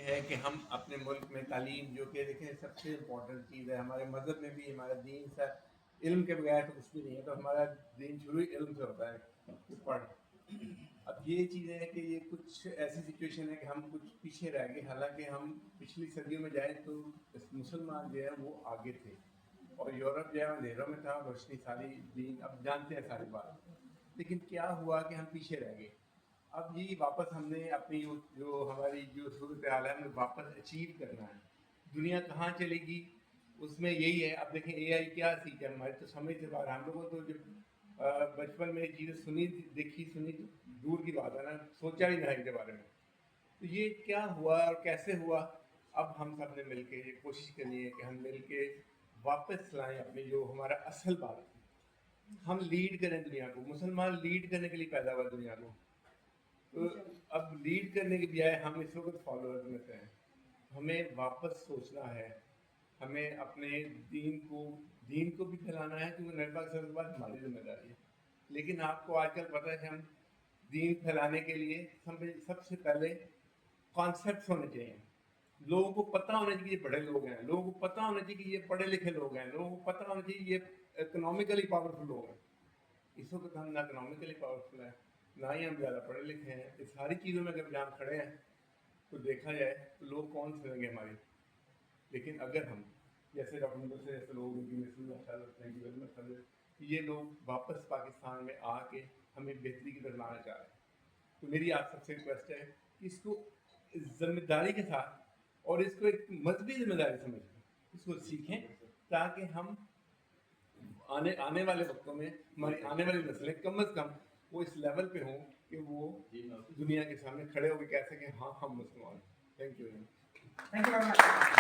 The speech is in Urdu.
ہے کہ ہم اپنے ملک میں تعلیم جو کہ دیکھیں سب سے امپورٹنٹ چیز ہے، ہمارے مذہب میں بھی ہمارا دین سا علم کے بغیر تو کچھ بھی نہیں ہے، تو ہمارا دین شروع ہی علم سے ہوتا ہے کہ پڑھ. اب یہ چیز ہے کہ یہ کچھ ایسی سچویشن ہے کہ ہم کچھ پیچھے رہ گئے، حالانکہ ہم پچھلی صدیوں میں جائیں تو مسلمان جو ہے وہ آگے تھے اور یورپ جو ہے اندھیروں میں تھا، روشنی ساری دین اب جانتے ہیں ساری بات. لیکن کیا ہوا کہ ہم پیچھے رہ گئے. اب یہ واپس ہم نے اپنی جو ہماری جو صورت حال ہے ہمیں واپس اچیو کرنا ہے. دنیا کہاں چلے گی اس میں یہی ہے. اب دیکھیں اے آئی کیا سیکھا ہے، ہماری تو سمجھ سے باہر. ہم لوگوں تو جب بچپن میں چیزیں سنی دیکھی سنی تو دور کی بات ہے نا، سوچا ہی نہ ان کے بارے میں. تو یہ کیا ہوا اور کیسے ہوا، اب ہم سب نے مل کے یہ کوشش کرنی ہے کہ ہم مل کے واپس لائیں اپنی جو ہمارا اصل بات ہے. ہم لیڈ کریں دنیا کو. مسلمان لیڈ کرنے کے لیے پیدا ہوا دنیا کو. تو اب لیڈ کرنے کے بجائے ہم اس وقت فالوور میں سے ہیں. ہمیں واپس سوچنا ہے، ہمیں اپنے دین کو بھی پھیلانا ہے، کیونکہ نبی پاک صلی اللہ علیہ وسلم کے بعد ہماری ذمہ داری ہے. لیکن آپ کو آج کل پتہ ہے کہ ہم دین پھیلانے کے لیے سب سے پہلے کانسیپٹس ہونے چاہیے. لوگوں کو پتہ ہونا چاہیے کہ یہ بڑے لوگ ہیں، لوگوں کو پتہ ہونا چاہیے کہ یہ پڑھے لکھے لوگ ہیں، لوگوں کو پتہ ہونا چاہیے یہ اکنامکلی پاورفل لوگ ہیں. اس وقت ہم نہ اکنامکلی پاورفل ہیں، نہ ہی ہم زیادہ پڑھے لکھے ہیں. اس ساری چیزوں میں اگر جہاں کھڑے ہیں تو دیکھا جائے تو لوگ کون سنیں گے ہماری. لیکن اگر ہم جیسے ڈاکٹر مدثر جیسے لوگ یہ لوگ واپس پاکستان میں آ کے ہمیں بہتری کی طرف لانا چاہ رہے ہیں، تو میری آپ سب سے ریکویسٹ ہے کہ اس کو ذمہ داری کے ساتھ اور اس کو ایک مذہبی ذمہ داری سمجھ کر اس کو سیکھیں، تاکہ ہم آنے والے وقتوں میں ہماری آنے والی نسلیں کم از کم وہ اس لیول پہ ہوں کہ وہ دنیا کے سامنے کھڑے ہو کے کہہ سکیں ہاں ہم مسلمان ہیں. Thank you.